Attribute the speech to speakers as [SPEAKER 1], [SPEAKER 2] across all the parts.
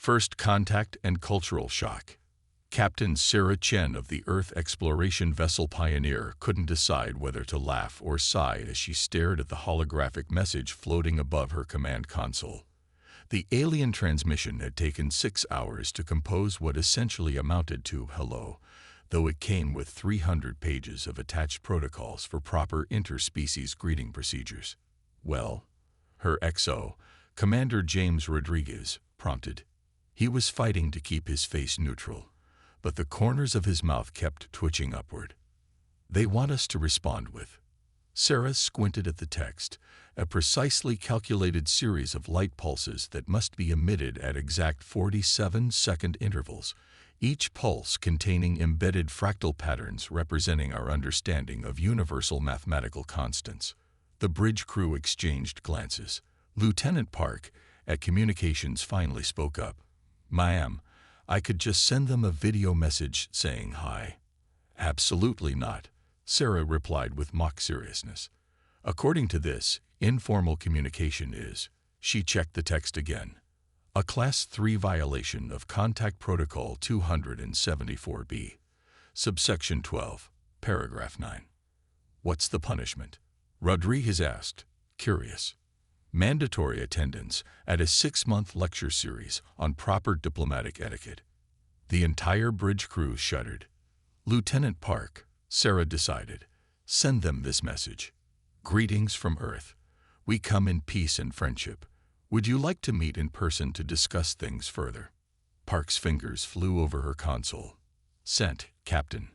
[SPEAKER 1] First contact and cultural shock. Captain Sarah Chen of the Earth exploration vessel Pioneer couldn't decide whether to laugh or sigh as she stared at the holographic message floating above her command console. The alien transmission had taken 6 hours to compose what essentially amounted to hello, though it came with 300 pages of attached protocols for proper interspecies greeting procedures. Well, her XO, Commander James Rodriguez, prompted. He was fighting to keep his face neutral, but the corners of his mouth kept twitching upward. They want us to respond with. Sarah squinted at the text, a precisely calculated series of light pulses that must be emitted at exact 47-second intervals, each pulse containing embedded fractal patterns representing our understanding of universal mathematical constants. The bridge crew exchanged glances. Lieutenant Park, at Communications, finally spoke up. "Ma'am, I could just send them a video message saying hi." "Absolutely not," Sarah replied with mock seriousness. "According to this, informal communication is," she checked the text again, "a Class 3 violation of Contact Protocol 274B, subsection 12, paragraph 9. "What's the punishment?" Rodriguez asked, curious. "Mandatory attendance at a 6-month lecture series on proper diplomatic etiquette." The entire bridge crew shuddered. "Lieutenant Park," Sarah decided, "send them this message. Greetings from Earth. We come in peace and friendship. Would you like to meet in person to discuss things further?" Park's fingers flew over her console. "Sent, Captain."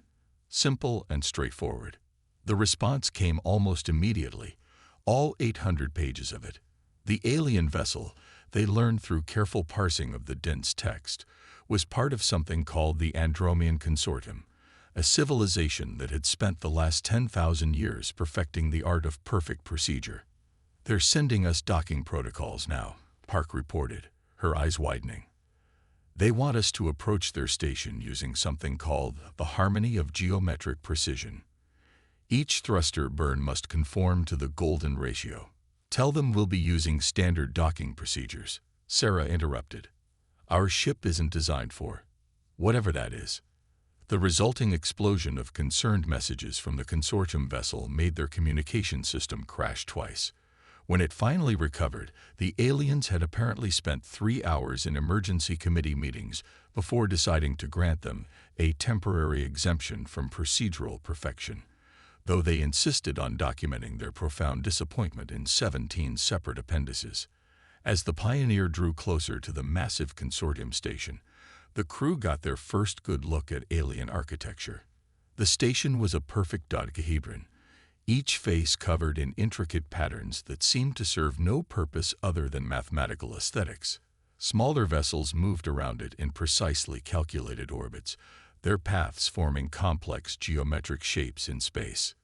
[SPEAKER 1] Simple and straightforward. The response came almost immediately, all 800 pages of it. The alien vessel, they learned through careful parsing of the dense text, was part of something called the Andromean Consortium, a civilization that had spent the last 10,000 years perfecting the art of perfect procedure. "They're sending us docking protocols now," Park reported, her eyes widening. "They want us to approach their station using something called the harmony of geometric precision. Each thruster burn must conform to the golden ratio." "Tell them we'll be using standard docking procedures," Sarah interrupted. "Our ship isn't designed for whatever that is." The resulting explosion of concerned messages from the consortium vessel made their communication system crash twice. When it finally recovered, the aliens had apparently spent 3 hours in emergency committee meetings before deciding to grant them a temporary exemption from procedural perfection, though they insisted on documenting their profound disappointment in 17 separate appendices. As the Pioneer drew closer to the massive consortium station, the crew got their first good look at alien architecture. The station was a perfect dodecahedron, each face covered in intricate patterns that seemed to serve no purpose other than mathematical aesthetics. Smaller vessels moved around it in precisely calculated orbits, their paths forming complex geometric shapes in space.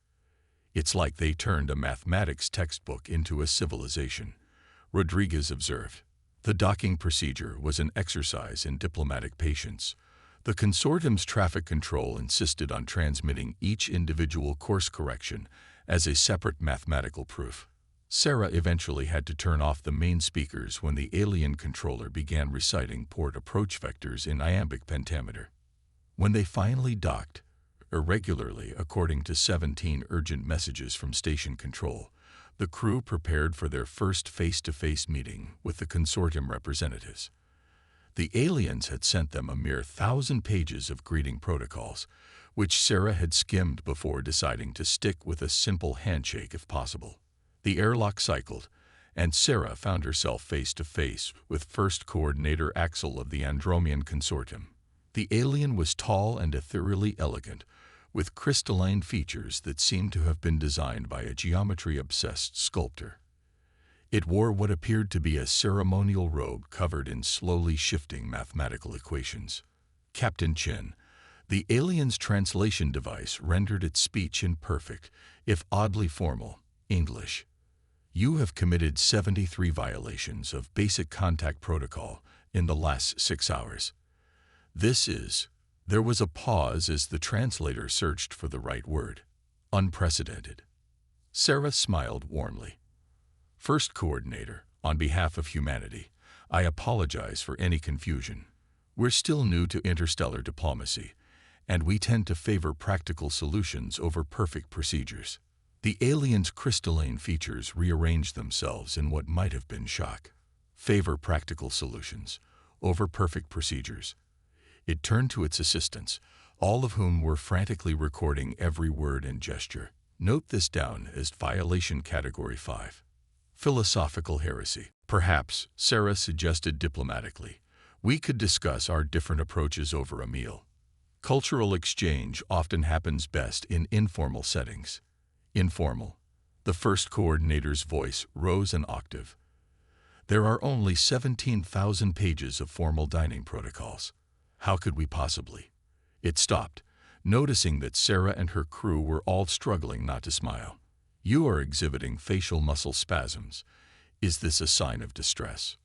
[SPEAKER 1] "It's like they turned a mathematics textbook into a civilization," Rodriguez observed. The docking procedure was an exercise in diplomatic patience. The consortium's traffic control insisted on transmitting each individual course correction as a separate mathematical proof. Sarah eventually had to turn off the main speakers when the alien controller began reciting port approach vectors in iambic pentameter. When they finally docked, irregularly according to 17 urgent messages from station control, the crew prepared for their first face-to-face meeting with the consortium representatives. The aliens had sent them a mere 1,000 pages of greeting protocols, which Sarah had skimmed before deciding to stick with a simple handshake if possible. The airlock cycled, and Sarah found herself face-to-face with First Coordinator Axel of the Andromean Consortium. The alien was tall and ethereally elegant, with crystalline features that seemed to have been designed by a geometry-obsessed sculptor. It wore what appeared to be a ceremonial robe covered in slowly shifting mathematical equations. Captain Chen, the alien's translation device, rendered its speech in perfect, if oddly formal, English. "You have committed 73 violations of basic contact protocol in the last 6 hours. This is..." There was a pause as the translator searched for the right word. "Unprecedented." Sarah smiled warmly. "First Coordinator, on behalf of humanity, I apologize for any confusion. We're still new to interstellar diplomacy, and we tend to favor practical solutions over perfect procedures. The alien's crystalline features rearranged themselves in what might have been shock. Favor practical solutions over perfect procedures. It turned to its assistants, all of whom were frantically recording every word and gesture. Note this down as violation category 5. Philosophical heresy. Perhaps, Sarah suggested diplomatically, we could discuss our different approaches over a meal. Cultural exchange often happens best in informal settings. Informal. The first coordinator's voice rose an octave. There are only 17,000 pages of formal dining protocols. How could we possibly? It stopped, noticing that Sarah and her crew were all struggling not to smile. You are exhibiting facial muscle spasms. Is this a sign of distress?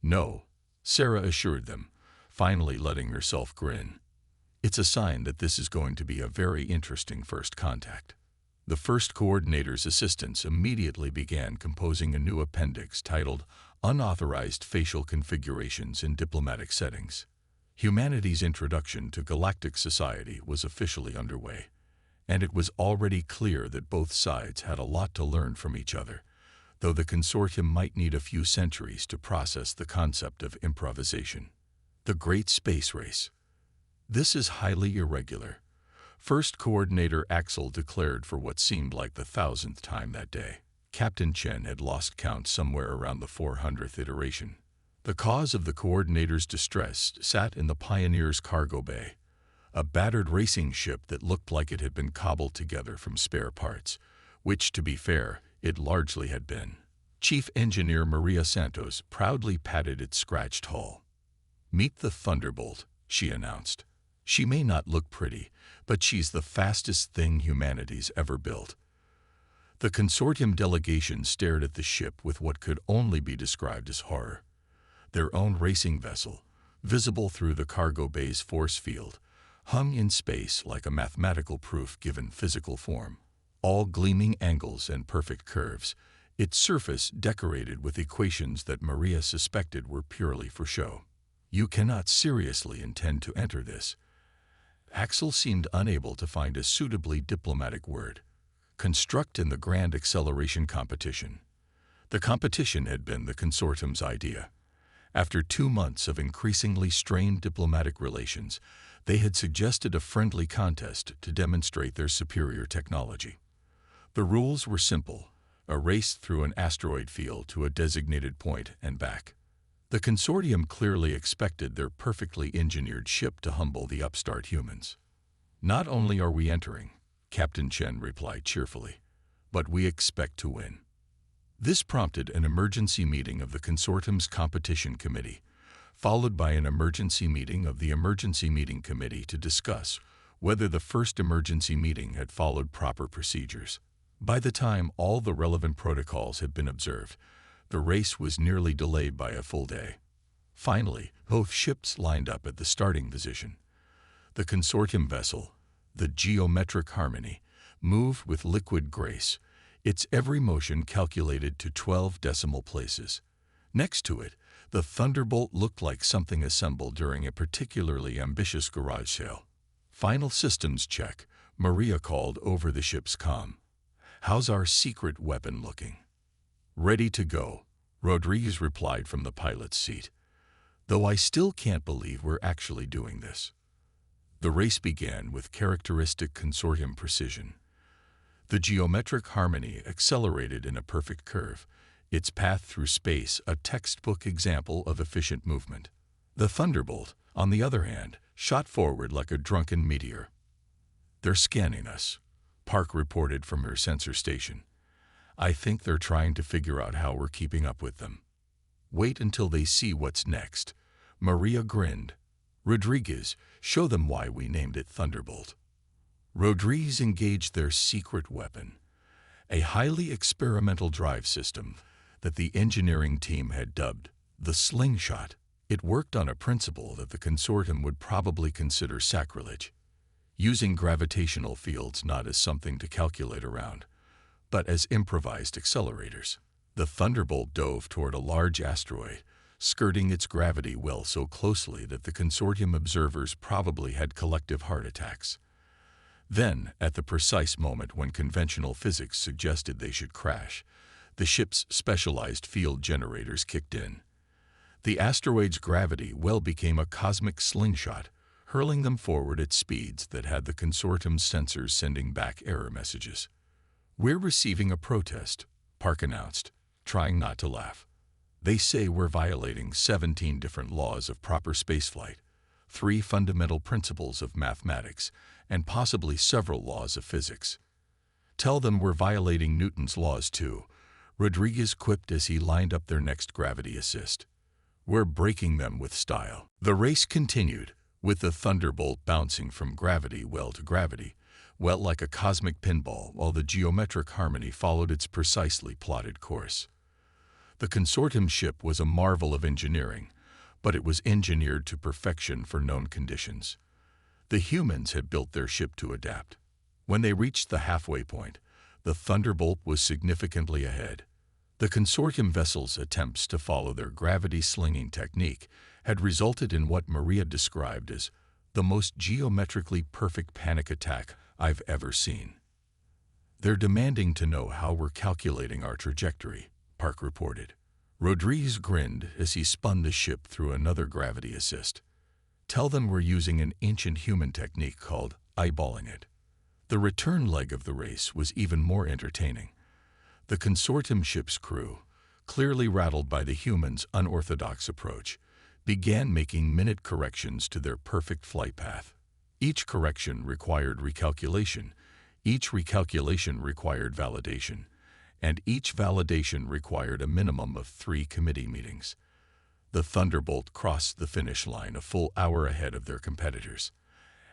[SPEAKER 1] No, Sarah assured them, finally letting herself grin. It's a sign that this is going to be a very interesting first contact. The first coordinator's assistants immediately began composing a new appendix titled Unauthorized Facial Configurations in Diplomatic Settings. Humanity's introduction to galactic society was officially underway, and it was already clear that both sides had a lot to learn from each other, though the consortium might need a few centuries to process the concept of improvisation. The Great Space Race. This is highly irregular. First Coordinator Axel declared for what seemed like the 1000th time that day. Captain Chen had lost count somewhere around the 400th iteration. The cause of the Coordinator's distress sat in the Pioneer's cargo bay, a battered racing ship that looked like it had been cobbled together from spare parts, which, to be fair, it largely had been. Chief Engineer Maria Santos proudly patted its scratched hull. "Meet the Thunderbolt," she announced. "She may not look pretty, but she's the fastest thing humanity's ever built." The consortium delegation stared at the ship with what could only be described as horror. Their own racing vessel, visible through the cargo bay's force field, hung in space like a mathematical proof given physical form. All gleaming angles and perfect curves, its surface decorated with equations that Maria suspected were purely for show. "You cannot seriously intend to enter this." Axel seemed unable to find a suitably diplomatic word. "Construct in the Grand Acceleration Competition." The competition had been the consortium's idea. After 2 months of increasingly strained diplomatic relations, they had suggested a friendly contest to demonstrate their superior technology. The rules were simple: a race through an asteroid field to a designated point and back. The consortium clearly expected their perfectly engineered ship to humble the upstart humans. "Not only are we entering," Captain Chen replied cheerfully, "but we expect to win." This prompted an emergency meeting of the consortium's competition committee, followed by an emergency meeting of the emergency meeting committee to discuss whether the first emergency meeting had followed proper procedures. By the time all the relevant protocols had been observed, the race was nearly delayed by a full day. Finally, both ships lined up at the starting position. The consortium vessel, the Geometric Harmony, moved with liquid grace, its every motion calculated to 12 decimal places. Next to it, the Thunderbolt looked like something assembled during a particularly ambitious garage sale. "Final systems check," Maria called over the ship's comm. "How's our secret weapon looking?" "Ready to go," Rodriguez replied from the pilot's seat. "Though I still can't believe we're actually doing this." The race began with characteristic consortium precision. The Geometric Harmony accelerated in a perfect curve, its path through space a textbook example of efficient movement. The Thunderbolt, on the other hand, shot forward like a drunken meteor. "They're scanning us," Park reported from her sensor station. "I think they're trying to figure out how we're keeping up with them." "Wait until they see what's next," Maria grinned. "Rodriguez, show them why we named it Thunderbolt." Rodriguez engaged their secret weapon, a highly experimental drive system that the engineering team had dubbed the Slingshot. It worked on a principle that the consortium would probably consider sacrilege, using gravitational fields not as something to calculate around, but as improvised accelerators. The Thunderbolt dove toward a large asteroid, skirting its gravity well so closely that the consortium observers probably had collective heart attacks. Then, at the precise moment when conventional physics suggested they should crash, the ship's specialized field generators kicked in. The asteroid's gravity well became a cosmic slingshot, hurling them forward at speeds that had the consortium's sensors sending back error messages. "We're receiving a protest," Park announced, trying not to laugh. "They say we're violating 17 different laws of proper spaceflight, 3 fundamental principles of mathematics, and possibly several laws of physics." "Tell them we're violating Newton's laws too," Rodriguez quipped as he lined up their next gravity assist. "We're breaking them with style." The race continued, with the thunderbolt bouncing from gravity well to gravity, well like a cosmic pinball, while the geometric harmony followed its precisely plotted course. The consortium ship was a marvel of engineering, but it was engineered to perfection for known conditions. The humans had built their ship to adapt. When they reached the halfway point, the Thunderbolt was significantly ahead. The consortium vessel's attempts to follow their gravity-slinging technique had resulted in what Maria described as the most geometrically perfect panic attack I've ever seen. "They're demanding to know how we're calculating our trajectory," Park reported. Rodriguez grinned as he spun the ship through another gravity assist. "Tell them we're using an ancient human technique called eyeballing it." The return leg of the race was even more entertaining. The consortium ship's crew, clearly rattled by the humans' unorthodox approach, began making minute corrections to their perfect flight path. Each correction required recalculation, each recalculation required validation, and each validation required a minimum of 3 committee meetings. The Thunderbolt crossed the finish line a full hour ahead of their competitors.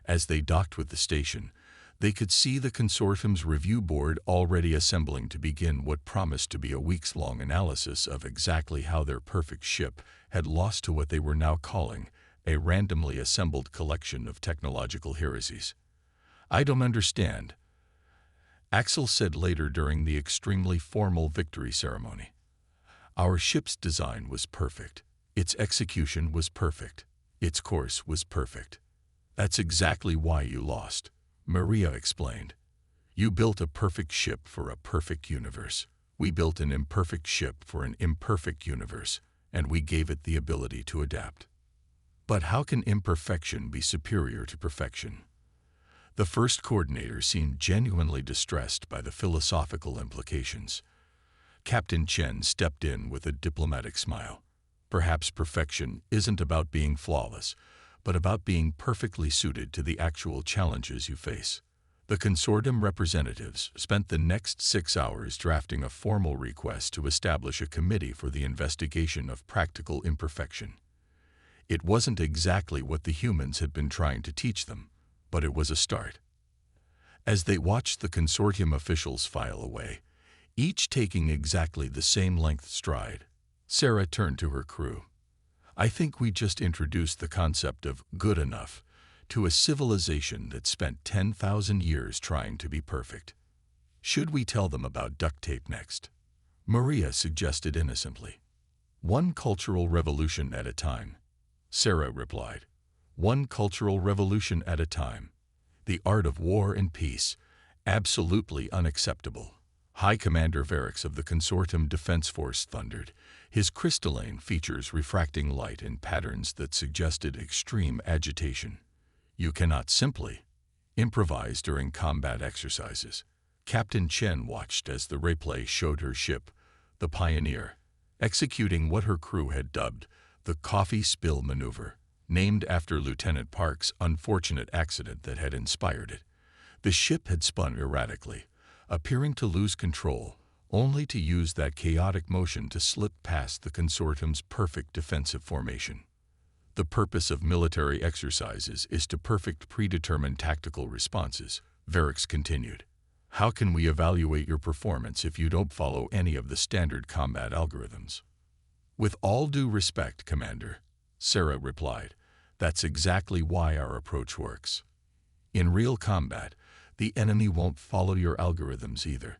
[SPEAKER 1] As they docked with the station, they could see the consortium's review board already assembling to begin what promised to be a weeks-long analysis of exactly how their perfect ship had lost to what they were now calling a randomly assembled collection of technological heresies. "I don't understand," Axel said later during the extremely formal victory ceremony. "Our ship's design was perfect. Its execution was perfect. Its course was perfect. That's exactly why you lost," Maria explained. "You built a perfect ship for a perfect universe. We built an imperfect ship for an imperfect universe, and we gave it the ability to adapt." But how can imperfection be superior to perfection? The first coordinator seemed genuinely distressed by the philosophical implications. Captain Chen stepped in with a diplomatic smile. "Perhaps perfection isn't about being flawless, but about being perfectly suited to the actual challenges you face." The consortium representatives spent the next 6 hours drafting a formal request to establish a committee for the investigation of practical imperfection. It wasn't exactly what the humans had been trying to teach them, but it was a start. As they watched the consortium officials file away, each taking exactly the same length stride, Sarah turned to her crew. "I think we just introduced the concept of good enough to a civilization that spent 10,000 years trying to be perfect. Should we tell them about duct tape next?" Maria suggested innocently. "One cultural revolution at a time," Sarah replied. "One cultural revolution at a time. The art of war and peace, absolutely unacceptable." High Commander Varix of the Consortium Defense Force thundered, his crystalline features refracting light in patterns that suggested extreme agitation. "You cannot simply improvise during combat exercises." Captain Chen watched as the replay showed her ship, the Pioneer, executing what her crew had dubbed the coffee spill maneuver, named after Lieutenant Park's unfortunate accident that had inspired it. The ship had spun erratically, appearing to lose control, only to use that chaotic motion to slip past the consortium's perfect defensive formation. "The purpose of military exercises is to perfect predetermined tactical responses," Varix continued. "How can we evaluate your performance if you don't follow any of the standard combat algorithms?" "With all due respect, Commander," Sarah replied, "that's exactly why our approach works. In real combat, the enemy won't follow your algorithms either."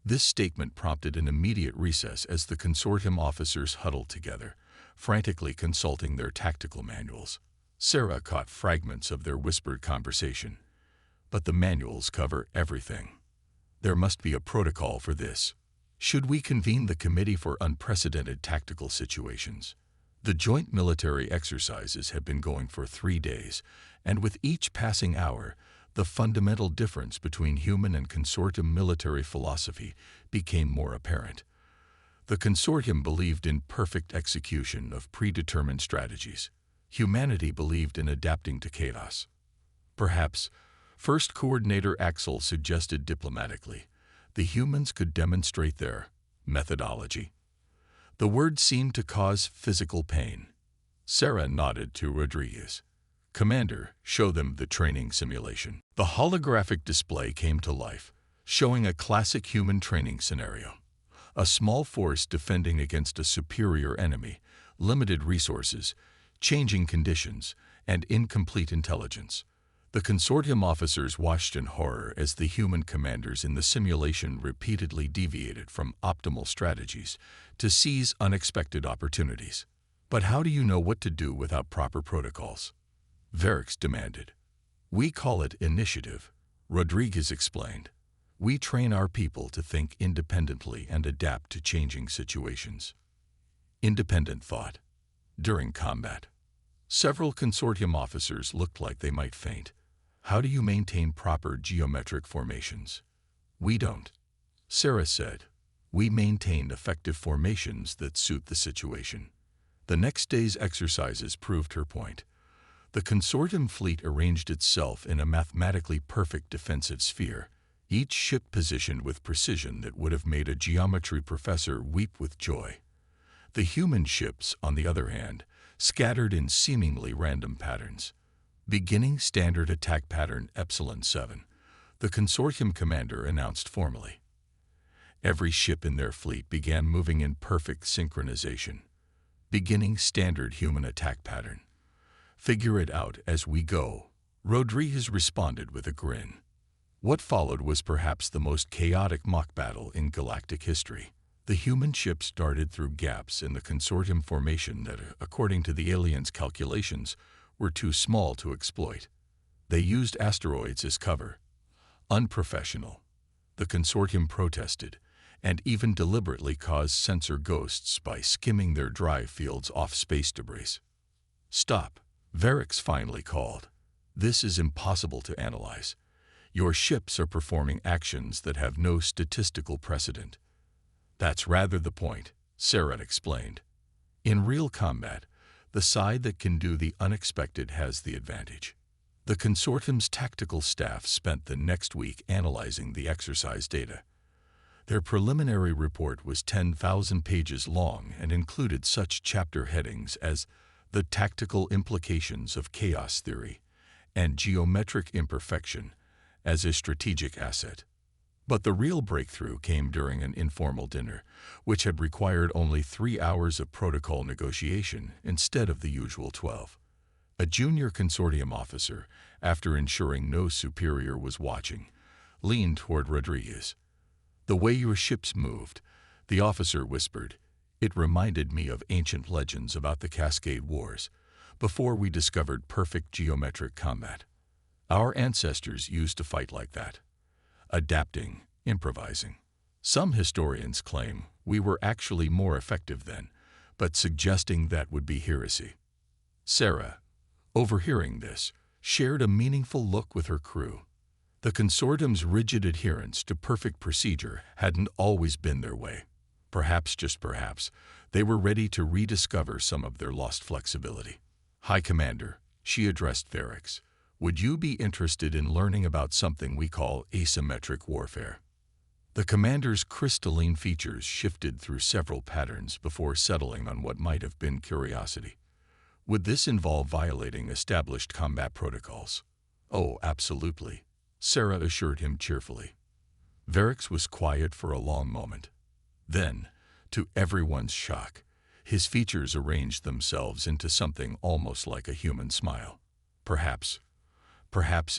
[SPEAKER 1] This statement prompted an immediate recess as the consortium officers huddled together, frantically consulting their tactical manuals. Sarah caught fragments of their whispered conversation. But the manuals cover everything. There must be a protocol for this. Should we convene the Committee for Unprecedented Tactical Situations? The joint military exercises have been going for 3 days, and with each passing hour, the fundamental difference between human and consortium military philosophy became more apparent. The consortium believed in perfect execution of predetermined strategies. Humanity believed in adapting to chaos. Perhaps, First Coordinator Axel suggested diplomatically, the humans could demonstrate their methodology. The word seemed to cause physical pain. Sarah nodded to Rodriguez. Commander, show them the training simulation. The holographic display came to life, showing a classic human training scenario. A small force defending against a superior enemy, limited resources, changing conditions, and incomplete intelligence. The consortium officers watched in horror as the human commanders in the simulation repeatedly deviated from optimal strategies to seize unexpected opportunities. But how do you know what to do without proper protocols? Verix demanded. We call it initiative, Rodriguez explained. We train our people to think independently and adapt to changing situations. Independent thought. During combat, several consortium officers looked like they might faint. How do you maintain proper geometric formations? We don't. Sarah said. We maintain effective formations that suit the situation. The next day's exercises proved her point. The consortium fleet arranged itself in a mathematically perfect defensive sphere, each ship positioned with precision that would have made a geometry professor weep with joy. The human ships, on the other hand, scattered in seemingly random patterns. Beginning standard attack pattern Epsilon 7, the consortium commander announced formally. Every ship in their fleet began moving in perfect synchronization. Beginning standard human attack pattern. Figure it out as we go, Rodriguez responded with a grin. What followed was perhaps the most chaotic mock battle in galactic history. The human ships darted through gaps in the consortium formation that, according to the aliens' calculations, were too small to exploit. They used asteroids as cover. Unprofessional. The consortium protested, and even deliberately caused sensor ghosts by skimming their drive fields off space debris. Stop, Verix finally called. This is impossible to analyze. Your ships are performing actions that have no statistical precedent. That's rather the point, Sarah explained. In real combat, the side that can do the unexpected has the advantage. The consortium's tactical staff spent the next week analyzing the exercise data. Their preliminary report was 10,000 pages long and included such chapter headings as the tactical implications of chaos theory and geometric imperfection as a strategic asset. But the real breakthrough came during an informal dinner, which had required only 3 hours of protocol negotiation instead of the usual 12. A junior consortium officer, after ensuring no superior was watching, leaned toward Rodriguez. The way your ships moved, the officer whispered, it reminded me of ancient legends about the Cascade Wars, before we discovered perfect geometric combat. Our ancestors used to fight like that. Adapting, improvising. Some historians claim we were actually more effective then, but suggesting that would be heresy. Sarah, overhearing this, shared a meaningful look with her crew. The consortium's rigid adherence to perfect procedure hadn't always been their way. Perhaps, just perhaps, they were ready to rediscover some of their lost flexibility. High Commander, she addressed Verix. Would you be interested in learning about something we call asymmetric warfare? The commander's crystalline features shifted through several patterns before settling on what might have been curiosity. Would this involve violating established combat protocols? Oh, absolutely, Sarah assured him cheerfully. Verix was quiet for a long moment. Then, to everyone's shock, his features arranged themselves into something almost like a human smile. Perhaps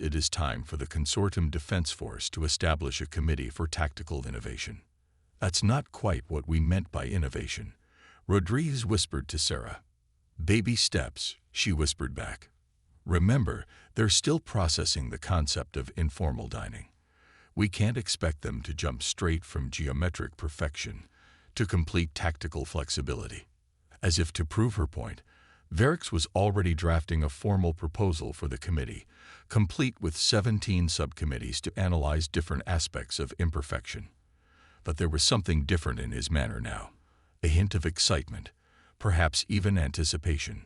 [SPEAKER 1] it is time for the Consortium Defense Force to establish a committee for tactical innovation. That's not quite what we meant by innovation, Rodriguez whispered to Sarah. "Baby steps," she whispered back. "Remember, they're still processing the concept of informal dining. We can't expect them to jump straight from geometric perfection to complete tactical flexibility." As if to prove her point, Verix was already drafting a formal proposal for the committee, complete with 17 subcommittees to analyze different aspects of imperfection. But there was something different in his manner now, a hint of excitement, perhaps even anticipation.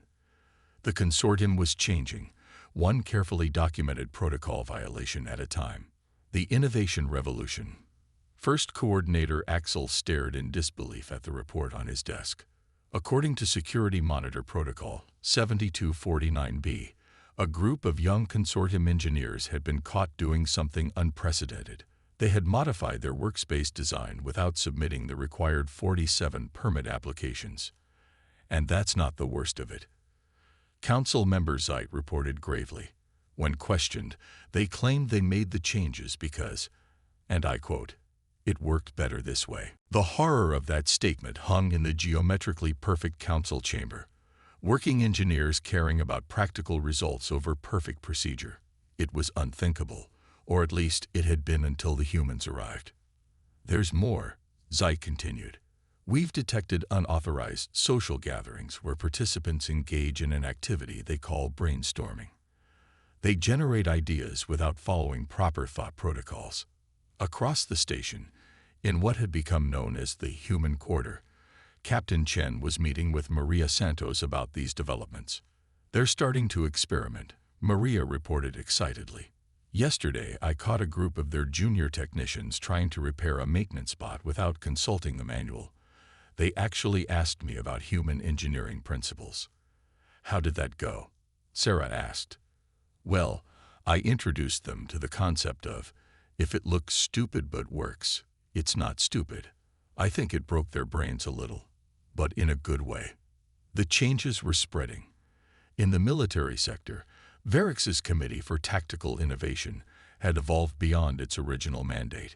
[SPEAKER 1] The consortium was changing, one carefully documented protocol violation at a time. The innovation revolution. First Coordinator Axel stared in disbelief at the report on his desk. According to Security Monitor Protocol 7249B, a group of young consortium engineers had been caught doing something unprecedented. They had modified their workspace design without submitting the required 47 permit applications. And that's not the worst of it. Council member Zeit reported gravely. When questioned, they claimed they made the changes because, and I quote, "It worked better this way." The horror of that statement hung in the geometrically perfect council chamber. Working engineers caring about practical results over perfect procedure. It was unthinkable, or at least it had been until the humans arrived. "There's more," Zeit continued. "We've detected unauthorized social gatherings where participants engage in an activity they call brainstorming. They generate ideas without following proper thought protocols." Across the station, in what had become known as the human quarter, Captain Chen was meeting with Maria Santos about these developments. "They're starting to experiment," Maria reported excitedly. "Yesterday, I caught a group of their junior technicians trying to repair a maintenance bot without consulting the manual. They actually asked me about human engineering principles." "How did that go?" Sarah asked. "Well, I introduced them to the concept of, if it looks stupid but works, it's not stupid. I think it broke their brains a little, but in a good way." The changes were spreading. In the military sector, Verix's Committee for Tactical Innovation had evolved beyond its original mandate.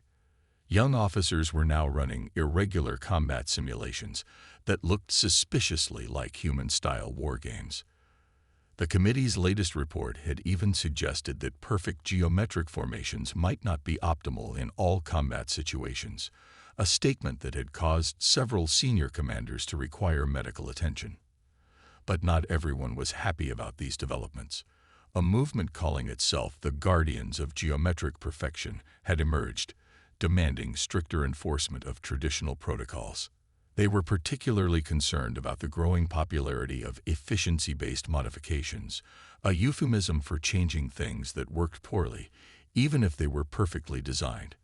[SPEAKER 1] Young officers were now running irregular combat simulations that looked suspiciously like human-style war games. The committee's latest report had even suggested that perfect geometric formations might not be optimal in all combat situations, a statement that had caused several senior commanders to require medical attention. But not everyone was happy about these developments. A movement calling itself the Guardians of Geometric Perfection had emerged, demanding stricter enforcement of traditional protocols. They were particularly concerned about the growing popularity of efficiency-based modifications, a euphemism for changing things that worked poorly, even if they were perfectly designed.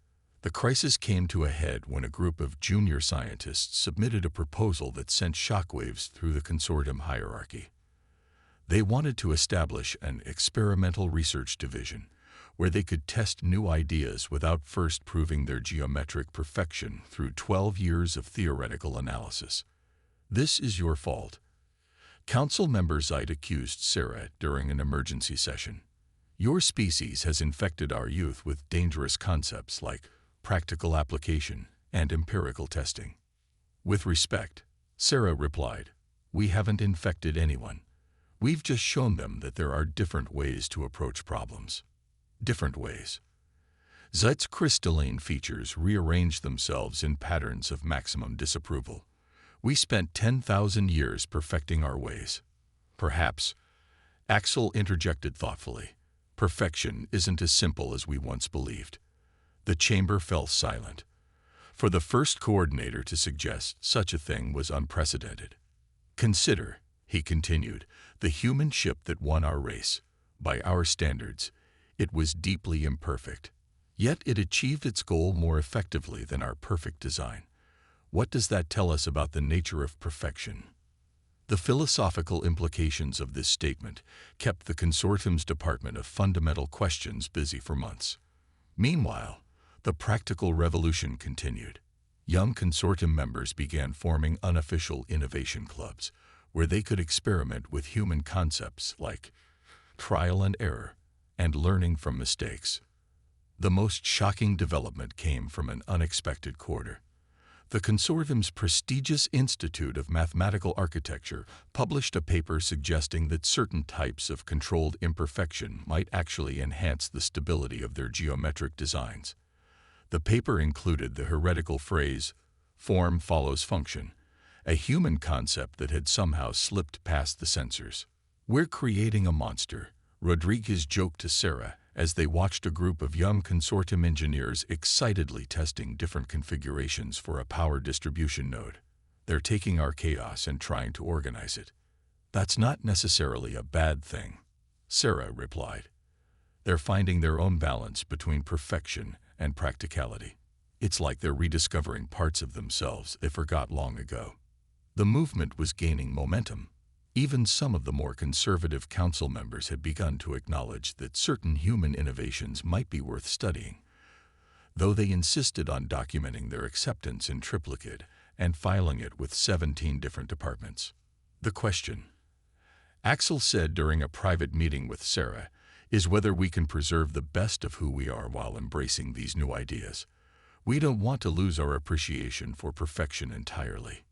[SPEAKER 1] The crisis came to a head when a group of junior scientists submitted a proposal that sent shockwaves through the consortium hierarchy. They wanted to establish an experimental research division where they could test new ideas without first proving their geometric perfection through 12 years of theoretical analysis. "This is your fault," Council member Zeit accused Sarah during an emergency session. "Your species has infected our youth with dangerous concepts like practical application and empirical testing." "With respect," Sarah replied, "we haven't infected anyone. We've just shown them that there are different ways to approach problems." Different ways. Zeit's crystalline features rearranged themselves in patterns of maximum disapproval. "We spent 10,000 years perfecting our ways." "Perhaps," Axel interjected thoughtfully, "perfection isn't as simple as we once believed." The chamber fell silent. For the first coordinator to suggest such a thing was unprecedented. "Consider," he continued, "the human ship that won our race. By our standards, it was deeply imperfect. Yet it achieved its goal more effectively than our perfect design. What does that tell us about the nature of perfection?" The philosophical implications of this statement kept the consortium's Department of Fundamental Questions busy for months. Meanwhile, the practical revolution continued. Young consortium members began forming unofficial innovation clubs, where they could experiment with human concepts like trial and error and learning from mistakes. The most shocking development came from an unexpected quarter. The consortium's prestigious Institute of Mathematical Architecture published a paper suggesting that certain types of controlled imperfection might actually enhance the stability of their geometric designs. The paper included the heretical phrase, "form follows function," a human concept that had somehow slipped past the censors. "We're creating a monster," Rodriguez joked to Sarah as they watched a group of young consortium engineers excitedly testing different configurations for a power distribution node. "They're taking our chaos and trying to organize it." "That's not necessarily a bad thing," Sarah replied. "They're finding their own balance between perfection and practicality. It's like they're rediscovering parts of themselves they forgot long ago." The movement was gaining momentum. Even some of the more conservative council members had begun to acknowledge that certain human innovations might be worth studying, though they insisted on documenting their acceptance in triplicate and filing it with 17 different departments. "The question," Axel said during a private meeting with Sarah, "is whether we can preserve the best of who we are while embracing these new ideas. We don't want to lose our appreciation for perfection entirely."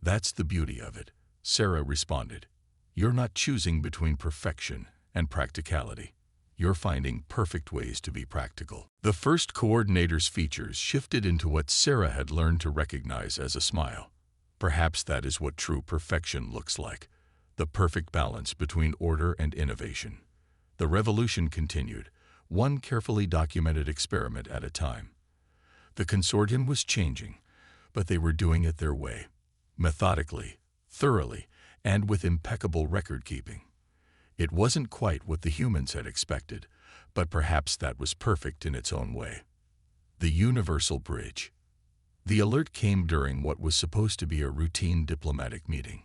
[SPEAKER 1] "That's the beauty of it," Sarah responded. "You're not choosing between perfection and practicality. You're finding perfect ways to be practical." The first coordinator's features shifted into what Sarah had learned to recognize as a smile. Perhaps that is what true perfection looks like, the perfect balance between order and innovation. The revolution continued, one carefully documented experiment at a time. The consortium was changing, but they were doing it their way, methodically, thoroughly, and with impeccable record-keeping. It wasn't quite what the humans had expected, but perhaps that was perfect in its own way. The universal bridge. The alert came during what was supposed to be a routine diplomatic meeting.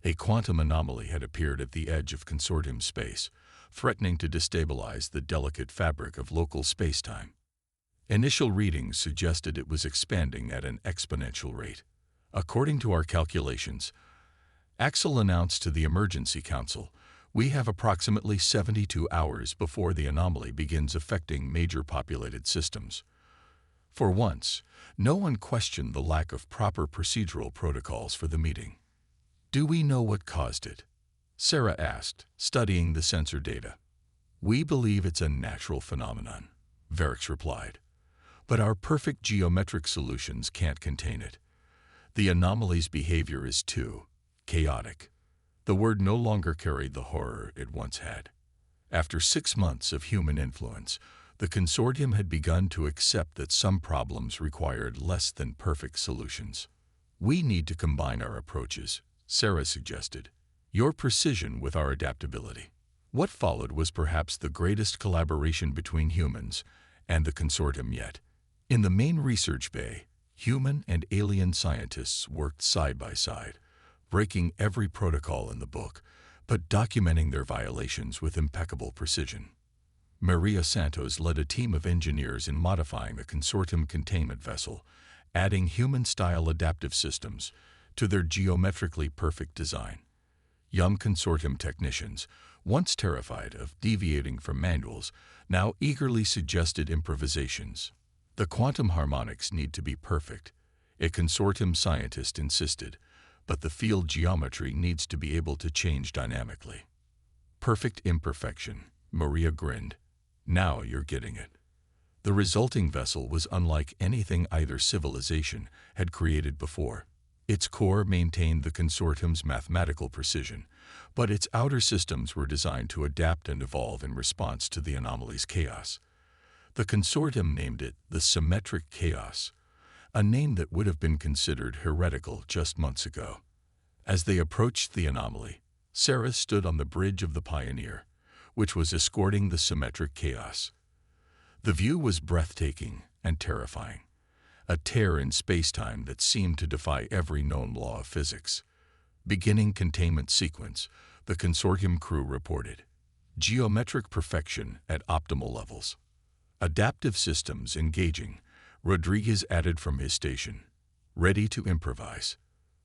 [SPEAKER 1] A quantum anomaly had appeared at the edge of consortium space, threatening to destabilize the delicate fabric of local spacetime. Initial readings suggested it was expanding at an exponential rate. "According to our calculations," Axel announced to the Emergency Council, "we have approximately 72 hours before the anomaly begins affecting major populated systems." For once, no one questioned the lack of proper procedural protocols for the meeting. "Do we know what caused it?" Sarah asked, studying the sensor data. "We believe it's a natural phenomenon," Varix replied. "But our perfect geometric solutions can't contain it. The anomaly's behavior is too chaotic." The word no longer carried the horror it once had. After 6 months of human influence, the consortium had begun to accept that some problems required less than perfect solutions. "We need to combine our approaches," Sarah suggested, "your precision with our adaptability." What followed was perhaps the greatest collaboration between humans and the consortium yet. In the main research bay, human and alien scientists worked side by side, breaking every protocol in the book, but documenting their violations with impeccable precision. Maria Santos led a team of engineers in modifying the consortium containment vessel, adding human-style adaptive systems to their geometrically perfect design. Young consortium technicians, once terrified of deviating from manuals, now eagerly suggested improvisations. "The quantum harmonics need to be perfect," a consortium scientist insisted, "but the field geometry needs to be able to change dynamically." "Perfect imperfection," Maria grinned. "Now you're getting it." The resulting vessel was unlike anything either civilization had created before. Its core maintained the consortium's mathematical precision, but its outer systems were designed to adapt and evolve in response to the anomaly's chaos. The consortium named it the Symmetric Chaos, a name that would have been considered heretical just months ago. As they approached the anomaly, Sarah stood on the bridge of the Pioneer, which was escorting the Symmetric Chaos. The view was breathtaking and terrifying, a tear in spacetime that seemed to defy every known law of physics. Beginning containment sequence, the consortium crew reported. Geometric perfection at optimal levels. Adaptive systems engaging, Rodriguez added from his station. Ready to improvise.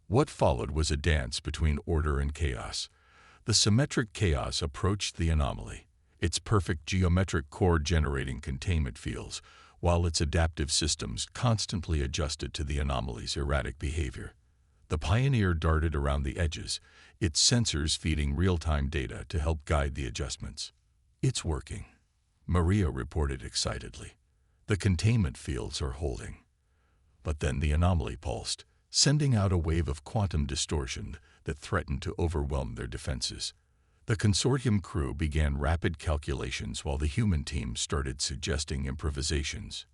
[SPEAKER 1] What followed was a dance between order and chaos. The Symmetric Chaos approached the anomaly, its perfect geometric core generating containment fields, while its adaptive systems constantly adjusted to the anomaly's erratic behavior. The Pioneer darted around the edges, its sensors feeding real-time data to help guide the adjustments. "It's working," Maria reported excitedly. "The containment fields are holding." But then the anomaly pulsed, sending out a wave of quantum distortion that threatened to overwhelm their defenses. The consortium crew began rapid calculations while the human team started suggesting improvisations.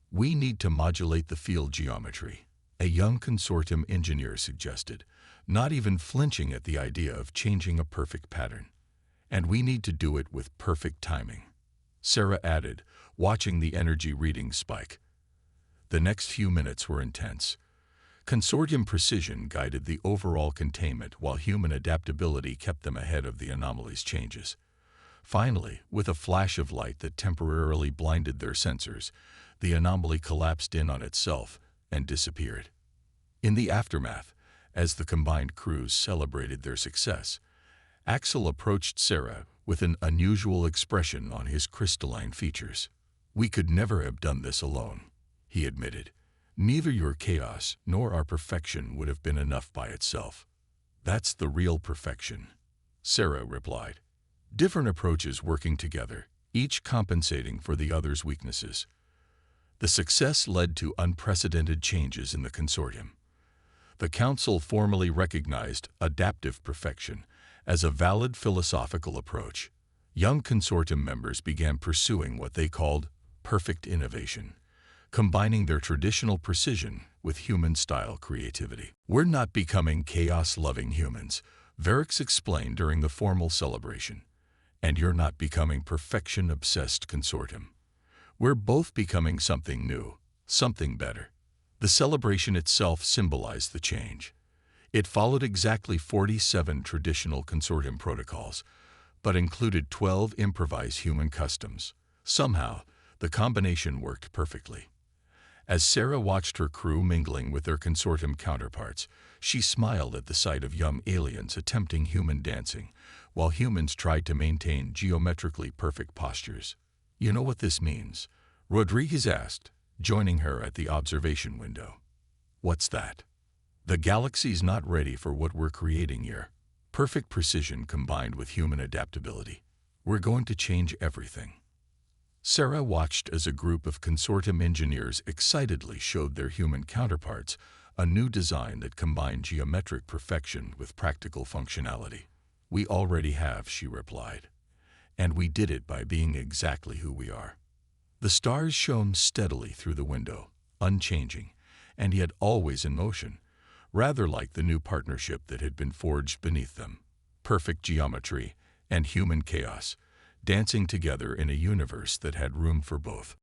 [SPEAKER 1] "We need to modulate the field geometry," a young consortium engineer suggested, not even flinching at the idea of changing a perfect pattern. "And we need to do it with perfect timing," Sarah added, watching the energy readings spike. The next few minutes were intense. Consortium precision guided the overall containment while human adaptability kept them ahead of the anomaly's changes. Finally, with a flash of light that temporarily blinded their sensors, the anomaly collapsed in on itself and disappeared. In the aftermath, as the combined crews celebrated their success, Axel approached Sarah with an unusual expression on his crystalline features. "We could never have done this alone," he admitted. "Neither your chaos nor our perfection would have been enough by itself." "That's the real perfection," Sarah replied. "Different approaches working together, each compensating for the other's weaknesses." The success led to unprecedented changes in the consortium. The Council formally recognized adaptive perfection as a valid philosophical approach. Young consortium members began pursuing what they called perfect innovation, combining their traditional precision with human-style creativity. "We're not becoming chaos-loving humans," Varix explained during the formal celebration. "And you're not becoming perfection-obsessed consortium. We're both becoming something new, something better." The celebration itself symbolized the change. It followed exactly 47 traditional consortium protocols, but included 12 improvised human customs. Somehow, the combination worked perfectly. As Sarah watched her crew mingling with their consortium counterparts, she smiled at the sight of young aliens attempting human dancing, while humans tried to maintain geometrically perfect postures. "You know what this means?" Rodriguez asked, joining her at the observation window. "What's that?" "The galaxy's not ready for what we're creating here. Perfect precision combined with human adaptability. We're going to change everything." Sarah watched as a group of consortium engineers excitedly showed their human counterparts a new design that combined geometric perfection with practical functionality. "We already have," she replied. "And we did it by being exactly who we are." The stars shone steadily through the window, unchanging, and yet always in motion, rather like the new partnership that had been forged beneath them. Perfect geometry and human chaos, dancing together in a universe that had room for both.